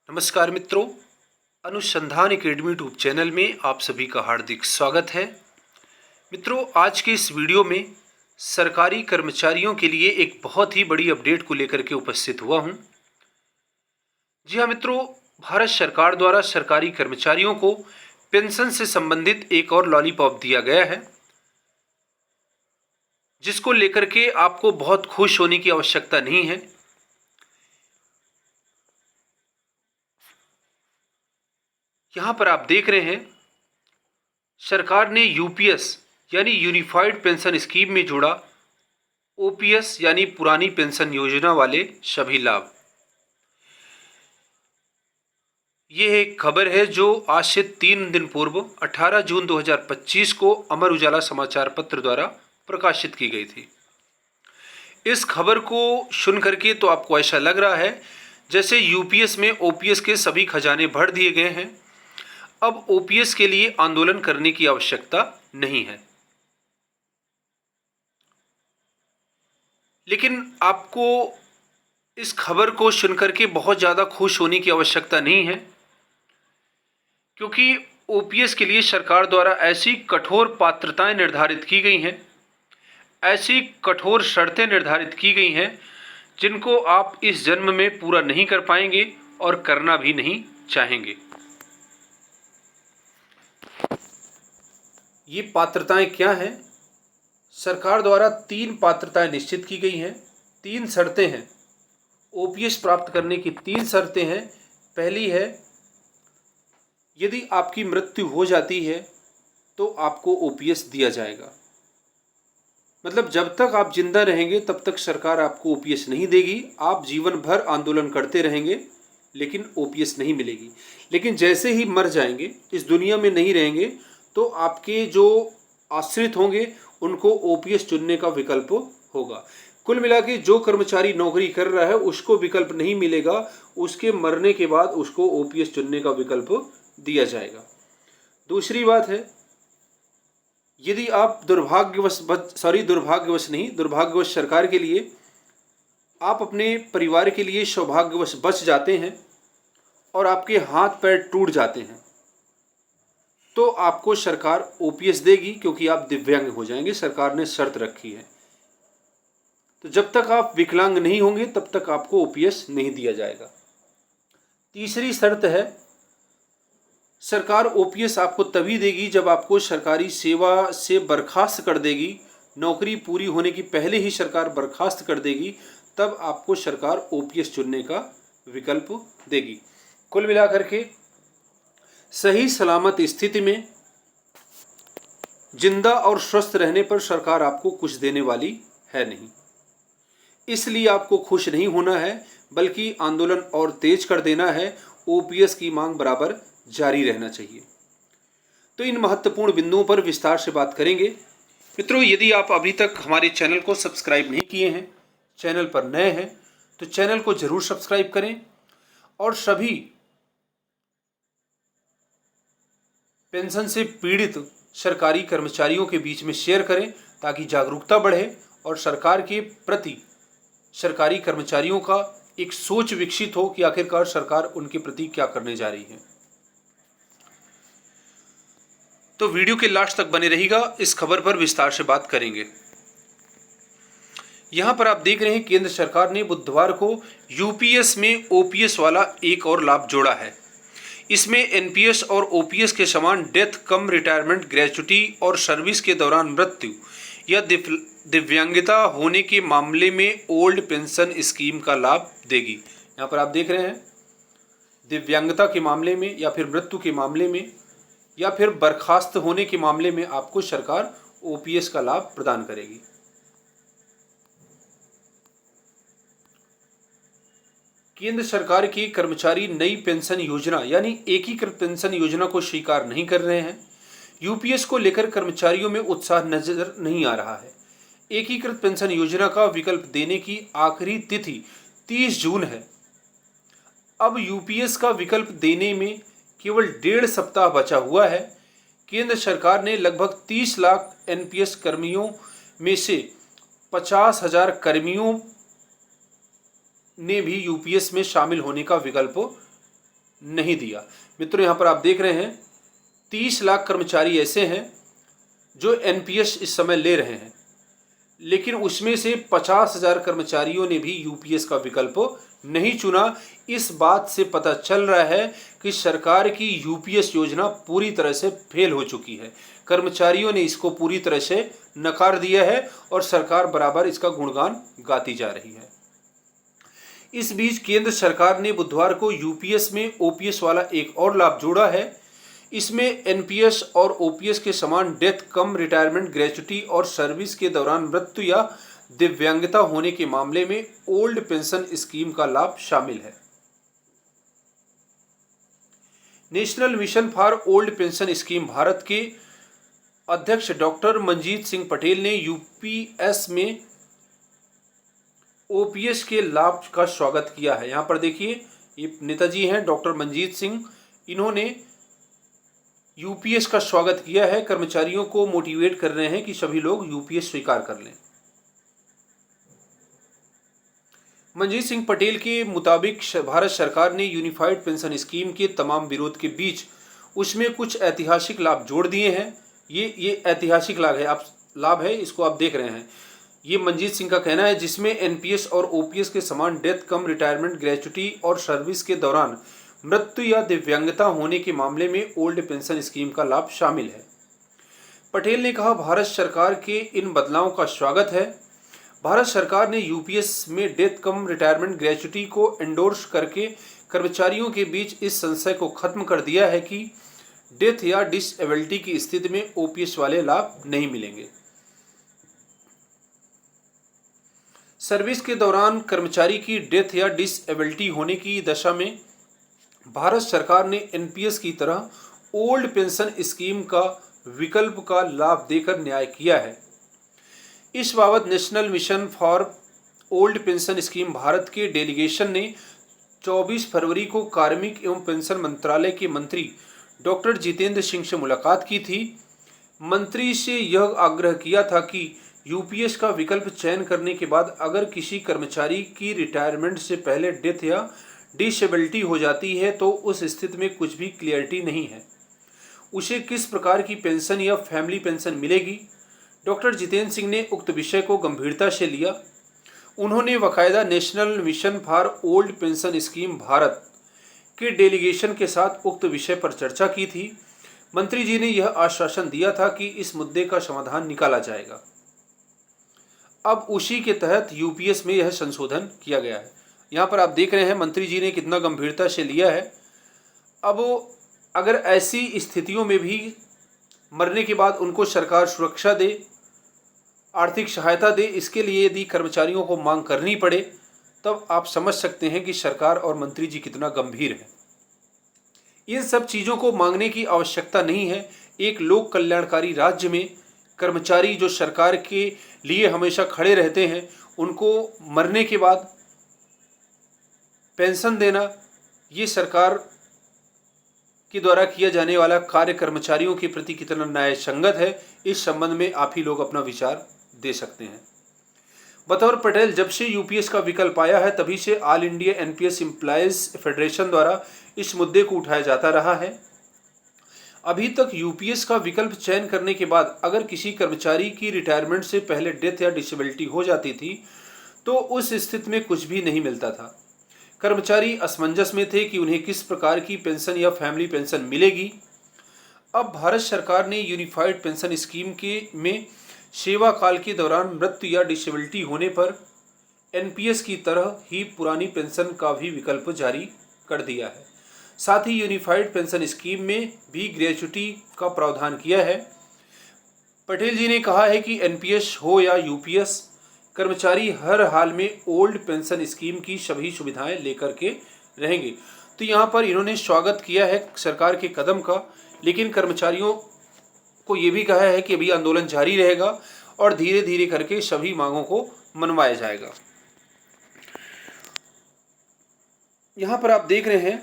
नमस्कार मित्रों, अनुसंधान एकेडमी यूट्यूब चैनल में आप सभी का हार्दिक स्वागत है। मित्रों, आज के इस वीडियो में सरकारी कर्मचारियों के लिए एक बहुत ही बड़ी अपडेट को लेकर के उपस्थित हुआ हूं। जी हाँ मित्रों, भारत सरकार द्वारा सरकारी कर्मचारियों को पेंशन से संबंधित एक और लॉलीपॉप दिया गया है, जिसको लेकर के आपको बहुत खुश होने की आवश्यकता नहीं है। यहाँ पर आप देख रहे हैं, सरकार ने यूपीएस यानी यूनिफाइड पेंशन स्कीम में जोड़ा ओपीएस यानी पुरानी पेंशन योजना वाले सभी लाभ। यह एक खबर है जो आज से 3 दिन पूर्व 18 जून 2025 को अमर उजाला समाचार पत्र द्वारा प्रकाशित की गई थी। इस खबर को सुन करके तो आपको ऐसा लग रहा है जैसे यूपीएस में ओपीएस के सभी खजाने भर दिए गए हैं। अब ओपीएस के लिए आंदोलन करने की आवश्यकता नहीं है। लेकिन आपको इस खबर को सुनकर के बहुत ज़्यादा खुश होने की आवश्यकता नहीं है, क्योंकि ओपीएस के लिए सरकार द्वारा ऐसी कठोर पात्रताएं निर्धारित की गई हैं, ऐसी कठोर शर्तें निर्धारित की गई हैं जिनको आप इस जन्म में पूरा नहीं कर पाएंगे और करना भी नहीं चाहेंगे। ये पात्रताएं क्या हैं? सरकार द्वारा 3 पात्रताएं निश्चित की गई हैं, 3 शर्तें हैं। ओपीएस प्राप्त करने की 3 शर्तें हैं। पहली है, यदि आपकी मृत्यु हो जाती है तो आपको ओपीएस दिया जाएगा। मतलब जब तक आप जिंदा रहेंगे तब तक सरकार आपको ओपीएस नहीं देगी। आप जीवन भर आंदोलन करते रहेंगे लेकिन ओपीएस नहीं मिलेगी। लेकिन जैसे ही मर जाएंगे, इस दुनिया में नहीं रहेंगे, तो आपके जो आश्रित होंगे उनको ओपीएस चुनने का विकल्प होगा। कुल मिला के जो कर्मचारी नौकरी कर रहा है उसको विकल्प नहीं मिलेगा, उसके मरने के बाद उसको ओपीएस चुनने का विकल्प दिया जाएगा। दूसरी बात है, यदि आप दुर्भाग्यवश सरकार के लिए, आप अपने परिवार के लिए सौभाग्यवश बच जाते हैं और आपके हाथ पैर टूट जाते हैं, तो आपको सरकार ओपीएस देगी, क्योंकि आप दिव्यांग हो जाएंगे। सरकार ने शर्त रखी है। तो जब तक आप विकलांग नहीं होंगे तब तक आपको ओपीएस नहीं दिया जाएगा। तीसरी शर्त है, सरकार ओपीएस आपको तभी देगी जब आपको सरकारी सेवा से बर्खास्त कर देगी। नौकरी पूरी होने की पहले ही सरकार बर्खास्त कर देगी, तब आपको सरकार ओपीएस चुनने का विकल्प देगी। कुल मिलाकर के सही सलामत स्थिति में जिंदा और स्वस्थ रहने पर सरकार आपको कुछ देने वाली है नहीं। इसलिए आपको खुश नहीं होना है, बल्कि आंदोलन और तेज कर देना है। ओपीएस की मांग बराबर जारी रहना चाहिए। तो इन महत्वपूर्ण बिंदुओं पर विस्तार से बात करेंगे। मित्रों, यदि आप अभी तक हमारे चैनल को सब्सक्राइब नहीं किए हैं, चैनल पर नए हैं, तो चैनल को जरूर सब्सक्राइब करें और सभी पेंशन से पीड़ित सरकारी कर्मचारियों के बीच में शेयर करें, ताकि जागरूकता बढ़े और सरकार के प्रति सरकारी कर्मचारियों का एक सोच विकसित हो कि आखिरकार सरकार उनके प्रति क्या करने जा रही है। तो वीडियो के लास्ट तक बने रहिएगा, इस खबर पर विस्तार से बात करेंगे। यहां पर आप देख रहे हैं, केंद्र सरकार ने बुधवार को यूपीएस में ओपीएस वाला एक और लाभ जोड़ा है। इसमें एनपीएस और ओपीएस के समान डेथ कम रिटायरमेंट ग्रेच्युटी और सर्विस के दौरान मृत्यु या दिव्यांगता होने के मामले में ओल्ड पेंशन स्कीम का लाभ देगी। यहाँ पर आप देख रहे हैं, दिव्यांगता के मामले में या फिर मृत्यु के मामले में या फिर बर्खास्त होने के मामले में आपको सरकार ओपीएस का लाभ प्रदान करेगी। केंद्र सरकार की कर्मचारी नई पेंशन योजना यानी एकीकृत पेंशन योजना को स्वीकार नहीं कर रहे हैं। यूपीएस को लेकर कर्मचारियों में उत्साह नजर नहीं आ रहा है। एकीकृत पेंशन योजना का विकल्प देने की आखिरी तिथि 30 जून है। अब यूपीएस का विकल्प देने में केवल 1.5 सप्ताह बचा हुआ है। केंद्र सरकार ने लगभग 30 लाख एनपीएस कर्मियों में से 50,000 कर्मियों ने भी यूपीएस में शामिल होने का विकल्प नहीं दिया। मित्रों, यहाँ पर आप देख रहे हैं 30 लाख कर्मचारी ऐसे हैं जो एनपीएस इस समय ले रहे हैं, लेकिन उसमें से 50,000 कर्मचारियों ने भी यूपीएस का विकल्प नहीं चुना। इस बात से पता चल रहा है कि सरकार की यूपीएस योजना पूरी तरह से फेल हो चुकी है। कर्मचारियों ने इसको पूरी तरह से नकार दिया है और सरकार बराबर इसका गुणगान गाती जा रही है। इस बीच केंद्र सरकार ने बुधवार को यूपीएस में ओपीएस वाला एक और लाभ जोड़ा है। इसमें एनपीएस और ओपीएस के समान डेथ कम रिटायरमेंट ग्रेच्युटी और सर्विस के दौरान मृत्यु या दिव्यांगता होने के मामले में ओल्ड पेंशन स्कीम का लाभ शामिल है। National mission for old pension scheme Bharat के अध्यक्ष डॉक्टर मंजीत सिंह पटेल ने यूपीएस में ओपीएस के लाभ का स्वागत किया है। यहाँ पर देखिए, ये नेताजी हैं डॉक्टर मंजीत सिंह, इन्होंने यूपीएस का स्वागत किया है। कर्मचारियों को मोटिवेट कर रहे हैं कि सभी लोग यूपीएस स्वीकार कर लें। मंजीत सिंह पटेल के मुताबिक भारत सरकार ने यूनिफाइड पेंशन स्कीम के तमाम विरोध के बीच उसमें कुछ ऐतिहासिक लाभ जोड़ दिए हैं। ये ऐतिहासिक लाभ है, इसको आप देख रहे हैं। ये मंजीत सिंह का कहना है, जिसमें एनपीएस और ओपीएस के समान डेथ कम रिटायरमेंट ग्रेच्युटी और सर्विस के दौरान मृत्यु या दिव्यांगता होने के मामले में ओल्ड पेंशन स्कीम का लाभ शामिल है। पटेल ने कहा, भारत सरकार के इन बदलावों का स्वागत है। भारत सरकार ने यूपीएस में डेथ कम रिटायरमेंट ग्रेच्युटी को एंडोर्स करके कर्मचारियों के बीच इस संशय को खत्म कर दिया है कि डेथ या डिसेबिलिटी की स्थिति में ओपीएस वाले लाभ नहीं मिलेंगे। सर्विस के दौरान कर्मचारी की डेथ या डिसेबिलिटी होने की दशा में भारत सरकार ने एनपीएस की तरह ओल्ड पेंशन स्कीम का विकल्प का लाभ देकर न्याय किया है। इस बाबत national mission for old pension scheme Bharat के डेलीगेशन ने 24 फरवरी को कार्मिक एवं पेंशन मंत्रालय के मंत्री डॉक्टर जितेंद्र सिंह से मुलाकात की थी। मंत्री से यह आग्रह किया था कि यूपीएस का विकल्प चयन करने के बाद अगर किसी कर्मचारी की रिटायरमेंट से पहले डेथ या डिसेबिलिटी हो जाती है तो उस स्थिति में कुछ भी क्लियरिटी नहीं है, उसे किस प्रकार की पेंशन या फैमिली पेंशन मिलेगी। डॉक्टर जितेंद्र सिंह ने उक्त विषय को गंभीरता से लिया। उन्होंने बाकायदा national mission for old pension scheme Bharat के डेलीगेशन के साथ उक्त विषय पर चर्चा की थी। मंत्री जी ने यह आश्वासन दिया था कि इस मुद्दे का समाधान निकाला जाएगा। अब उसी के तहत यूपीएस में यह संशोधन किया गया है। यहाँ पर आप देख रहे हैं मंत्री जी ने कितना गंभीरता से लिया है। अब अगर ऐसी स्थितियों में भी मरने के बाद उनको सरकार सुरक्षा दे, आर्थिक सहायता दे, इसके लिए यदि कर्मचारियों को मांग करनी पड़े, तब आप समझ सकते हैं कि सरकार और मंत्री जी कितना गंभीर है। इन सब चीज़ों को मांगने की आवश्यकता नहीं है। एक लोक कल्याणकारी राज्य में कर्मचारी जो सरकार के लिए हमेशा खड़े रहते हैं, उनको मरने के बाद पेंशन देना, ये सरकार के द्वारा किया जाने वाला कार्य कर्मचारियों के प्रति कितना न्याय संगत है, इस संबंध में आप ही लोग अपना विचार दे सकते हैं। बतौर पटेल, जब से यूपीएस का विकल्प आया है तभी से all India NPS employees federation द्वारा इस मुद्दे को उठाया जाता रहा है। अभी तक यूपीएस का विकल्प चयन करने के बाद अगर किसी कर्मचारी की रिटायरमेंट से पहले डेथ या डिसेबिलिटी हो जाती थी तो उस स्थिति में कुछ भी नहीं मिलता था। कर्मचारी असमंजस में थे कि उन्हें किस प्रकार की पेंशन या फैमिली पेंशन मिलेगी। अब भारत सरकार ने यूनिफाइड पेंशन स्कीम में सेवा काल के दौरान मृत्यु या डिसेबिलिटी होने पर एनपीएस की तरह ही पुरानी पेंशन का भी विकल्प जारी कर दिया है। साथ ही यूनिफाइड पेंशन स्कीम में भी ग्रेच्युटी का प्रावधान किया है। पटेल जी ने कहा है कि एनपीएस हो या यूपीएस, कर्मचारी हर हाल में ओल्ड पेंशन स्कीम की सभी सुविधाएं लेकर के रहेंगे। तो यहाँ पर इन्होंने स्वागत किया है सरकार के कदम का, लेकिन कर्मचारियों को ये भी कहा है कि अभी आंदोलन जारी रहेगा और धीरे धीरे करके सभी मांगों को मनवाया जाएगा। यहाँ पर आप देख रहे हैं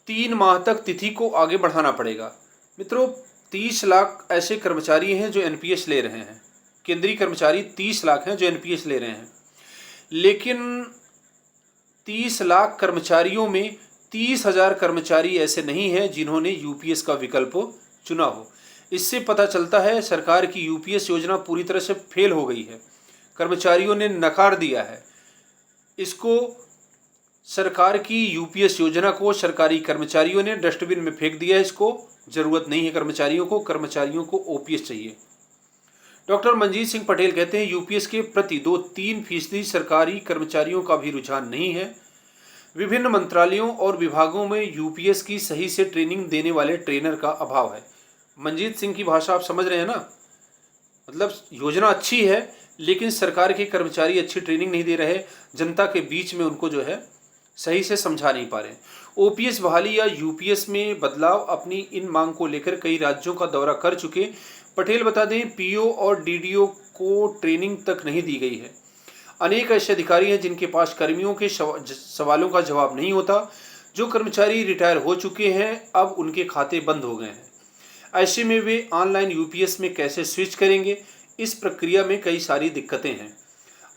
3 माह तक तिथि को आगे बढ़ाना पड़ेगा। मित्रों, 30 लाख ऐसे कर्मचारी हैं जो एनपीएस ले रहे हैं। केंद्रीय कर्मचारी 30 लाख हैं जो एनपीएस ले रहे हैं, लेकिन 30 लाख कर्मचारियों में 30,000 कर्मचारी ऐसे नहीं हैं जिन्होंने यूपीएस का विकल्प चुना हो। इससे पता चलता है सरकार की यूपीएस योजना पूरी तरह से फेल हो गई है। कर्मचारियों ने नकार दिया है इसको। सरकार की यूपीएस योजना को सरकारी कर्मचारियों ने डस्टबिन में फेंक दिया है। इसको जरूरत नहीं है कर्मचारियों को ओपीएस चाहिए। डॉक्टर मनजीत सिंह पटेल कहते हैं यूपीएस के प्रति 2-3% सरकारी कर्मचारियों का भी रुझान नहीं है। विभिन्न मंत्रालयों और विभागों में यूपीएस की सही से ट्रेनिंग देने वाले ट्रेनर का अभाव है। मनजीत सिंह की भाषा आप समझ रहे हैं ना, मतलब योजना अच्छी है लेकिन सरकार के कर्मचारी अच्छी ट्रेनिंग नहीं दे रहे, जनता के बीच में उनको जो है सही से समझा नहीं पा रहे। ओपीएस बहाली या यूपीएस में बदलाव अपनी इन मांग को लेकर कई राज्यों का दौरा कर चुके पटेल बता दें पीओ और डीडीओ को ट्रेनिंग तक नहीं दी गई है। अनेक ऐसे अधिकारी हैं जिनके पास कर्मियों के सवालों का जवाब नहीं होता। जो कर्मचारी रिटायर हो चुके हैं अब उनके खाते बंद हो गए हैं। ऐसे में वे ऑनलाइन यूपीएस में कैसे स्विच करेंगे? इस प्रक्रिया में कई सारी दिक्कतें हैं।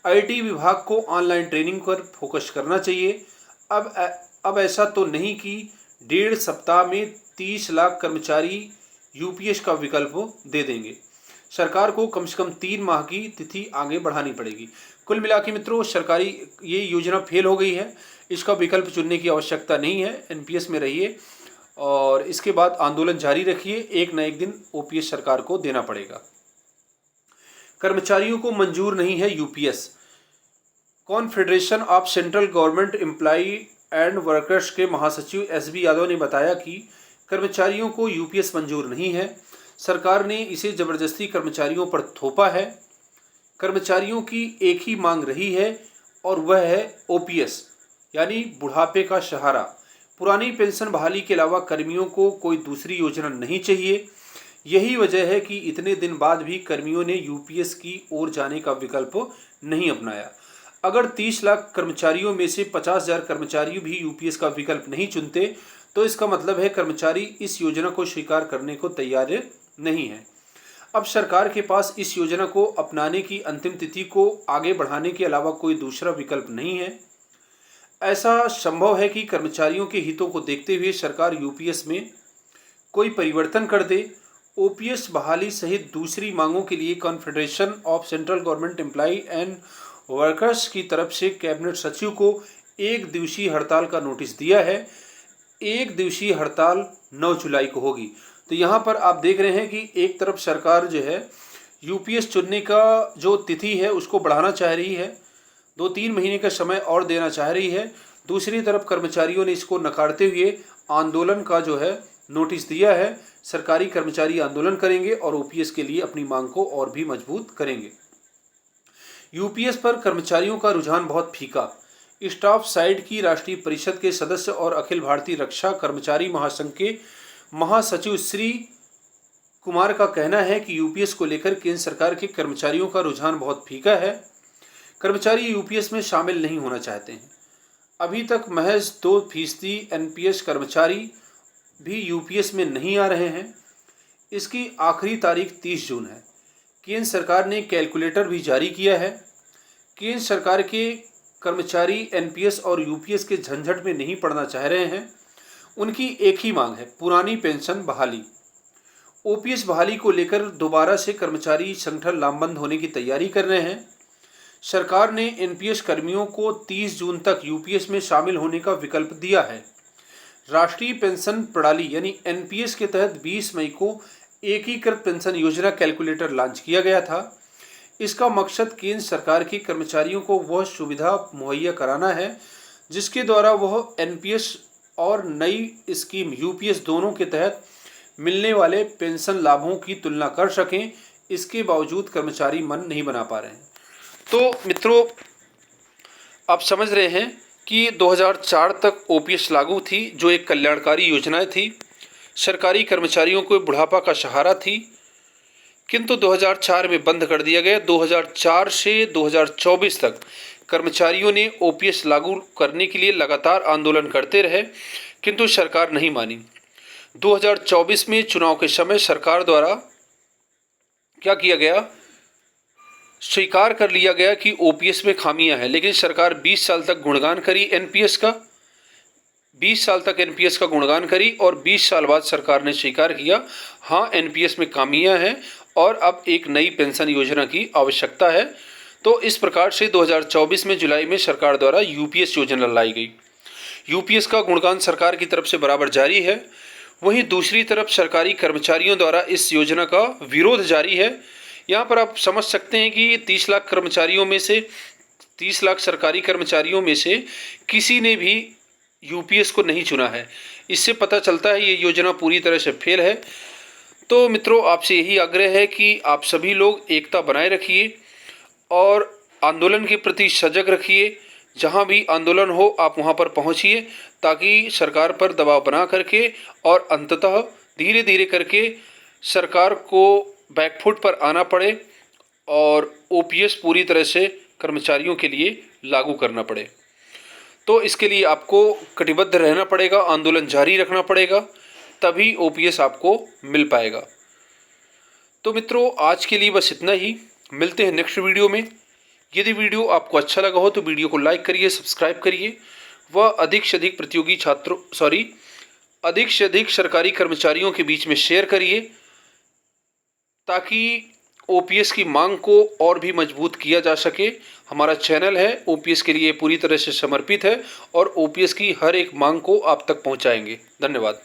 आईटी विभाग को ऑनलाइन ट्रेनिंग पर फोकस करना चाहिए। अब ऐसा तो नहीं कि 1.5 सप्ताह में 30 लाख कर्मचारी यूपीएस का विकल्प दे देंगे। सरकार को कम से कम 3 माह की तिथि आगे बढ़ानी पड़ेगी। कुल मिला के मित्रों, सरकारी ये योजना फेल हो गई है। इसका विकल्प चुनने की आवश्यकता नहीं है। एनपीएस में रहिए और इसके बाद आंदोलन जारी रखिए। एक न एक दिन ओपीएस सरकार को देना पड़ेगा। कर्मचारियों को मंजूर नहीं है UPS. Confederation of central government employee and workers के महासचिव एसबी यादव ने बताया कि कर्मचारियों को यूपीएस मंजूर नहीं है। सरकार ने इसे जबरदस्ती कर्मचारियों पर थोपा है। कर्मचारियों की एक ही मांग रही है और वह है ओपीएस यानी बुढ़ापे का सहारा। पुरानी पेंशन बहाली के अलावा कर्मियों को कोई दूसरी योजना नहीं चाहिए। यही वजह है कि इतने दिन बाद भी कर्मियों ने यूपीएस की ओर जाने का विकल्प नहीं अपनाया। अगर 30 लाख कर्मचारियों में से 50,000 कर्मचारी भी यूपीएस का विकल्प नहीं चुनते तो इसका मतलब है कर्मचारी इस योजना को स्वीकार करने को तैयार नहीं है। अब सरकार के पास इस योजना को अपनाने की अंतिम तिथि को आगे बढ़ाने के अलावा कोई दूसरा विकल्प नहीं है। ऐसा संभव है कि कर्मचारियों के हितों को देखते हुए सरकार यूपीएस में कोई परिवर्तन कर दे। ओपीएस बहाली सहित दूसरी मांगों के लिए confederation of central government employee and workers की तरफ से कैबिनेट सचिव को 1 दिवसीय हड़ताल का नोटिस दिया है। 1 दिवसीय हड़ताल 9 जुलाई को होगी। तो यहाँ पर आप देख रहे हैं कि एक तरफ सरकार जो है यूपीएस चुनने का जो तिथि है उसको बढ़ाना चाह रही है, 2-3 महीने का समय और देना चाह रही है। दूसरी तरफ कर्मचारियों ने इसको नकारते हुए आंदोलन का जो है नोटिस दिया है। सरकारी कर्मचारी आंदोलन करेंगे और ओपीएस के लिए अपनी मांग को और भी मजबूत करेंगे। यूपीएस पर कर्मचारियों का रुझान बहुत फीका। स्टाफ साइड की राष्ट्रीय परिषद के सदस्य और अखिल भारतीय रक्षा कर्मचारी महासंघ के महासचिव श्री कुमार का कहना है कि यूपीएस को लेकर केंद्र सरकार के कर्मचारियों का रुझान बहुत फीका है। कर्मचारी यूपीएस में शामिल नहीं होना चाहते हैं। अभी तक महज 2% एनपीएस कर्मचारी भी यूपीएस में नहीं आ रहे हैं। इसकी आखिरी तारीख 30 जून है। केंद्र सरकार ने कैलकुलेटर भी जारी किया है। केंद्र सरकार के कर्मचारी एनपीएस और यूपीएस के झंझट में नहीं पड़ना चाह रहे हैं। उनकी एक ही मांग है, पुरानी पेंशन बहाली। ओपीएस बहाली को लेकर दोबारा से कर्मचारी संगठन लामबंद होने की तैयारी कर रहे हैं। सरकार ने एनपीएस कर्मियों को 30 जून तक यूपीएस में शामिल होने का विकल्प दिया है। राष्ट्रीय पेंशन प्रणाली यानी एनपीएस के तहत 20 मई को एकीकृत पेंशन योजना कैलकुलेटर लॉन्च किया गया था। इसका मकसद केंद्र सरकार के कर्मचारियों को वह सुविधा मुहैया कराना है जिसके द्वारा वह एनपीएस और नई स्कीम यूपीएस दोनों के तहत मिलने वाले पेंशन लाभों की तुलना कर सकें। इसके बावजूद कर्मचारी मन नहीं बना पा रहे हैं। तो मित्रों, आप समझ रहे हैं कि 2004 तक ओपीएस लागू थी, जो एक कल्याणकारी योजना थी, सरकारी कर्मचारियों को बुढ़ापा का सहारा थी, किंतु 2004 में बंद कर दिया गया। 2004 से 2024 तक कर्मचारियों ने ओपीएस लागू करने के लिए लगातार आंदोलन करते रहे, किंतु सरकार नहीं मानी। 2024 में चुनाव के समय सरकार द्वारा क्या किया गया, स्वीकार कर लिया गया कि ओपीएस में खामियां हैं, लेकिन सरकार 20 साल तक गुणगान करी एनपीएस का। 20 साल तक एनपीएस का गुणगान करी और 20 साल बाद सरकार ने स्वीकार किया, हाँ एनपीएस में खामियां हैं और अब एक नई पेंशन योजना की आवश्यकता है। तो इस प्रकार से 2024 में जुलाई में सरकार द्वारा यूपीएस योजना लाई गई। यूपीएस का गुणगान सरकार की तरफ से बराबर जारी है। वहीं दूसरी तरफ सरकारी कर्मचारियों द्वारा इस योजना का विरोध जारी है। यहाँ पर आप समझ सकते हैं कि 30 लाख कर्मचारियों में से 30 लाख सरकारी कर्मचारियों में से किसी ने भी यूपीएस को नहीं चुना है। इससे पता चलता है ये योजना पूरी तरह से फेल है। तो मित्रों, आपसे यही आग्रह है कि आप सभी लोग एकता बनाए रखिए और आंदोलन के प्रति सजग रखिए। जहां भी आंदोलन हो आप वहां पर पहुंचिए ताकि सरकार पर दबाव बना करके और अंततः धीरे धीरे करके सरकार को बैकफुट पर आना पड़े और ओपीएस पूरी तरह से कर्मचारियों के लिए लागू करना पड़े। तो इसके लिए आपको कटिबद्ध रहना पड़ेगा, आंदोलन जारी रखना पड़ेगा, तभी ओपीएस आपको मिल पाएगा। तो मित्रों, आज के लिए बस इतना ही। मिलते हैं नेक्स्ट वीडियो में। यदि वीडियो आपको अच्छा लगा हो तो वीडियो को लाइक करिए, सब्सक्राइब करिए व अधिक से अधिक सरकारी कर्मचारियों के बीच में शेयर करिए ताकि ओपीएस की मांग को और भी मजबूत किया जा सके। हमारा चैनल है ओपीएस के लिए पूरी तरह से समर्पित है और ओपीएस की हर एक मांग को आप तक पहुंचाएंगे। धन्यवाद।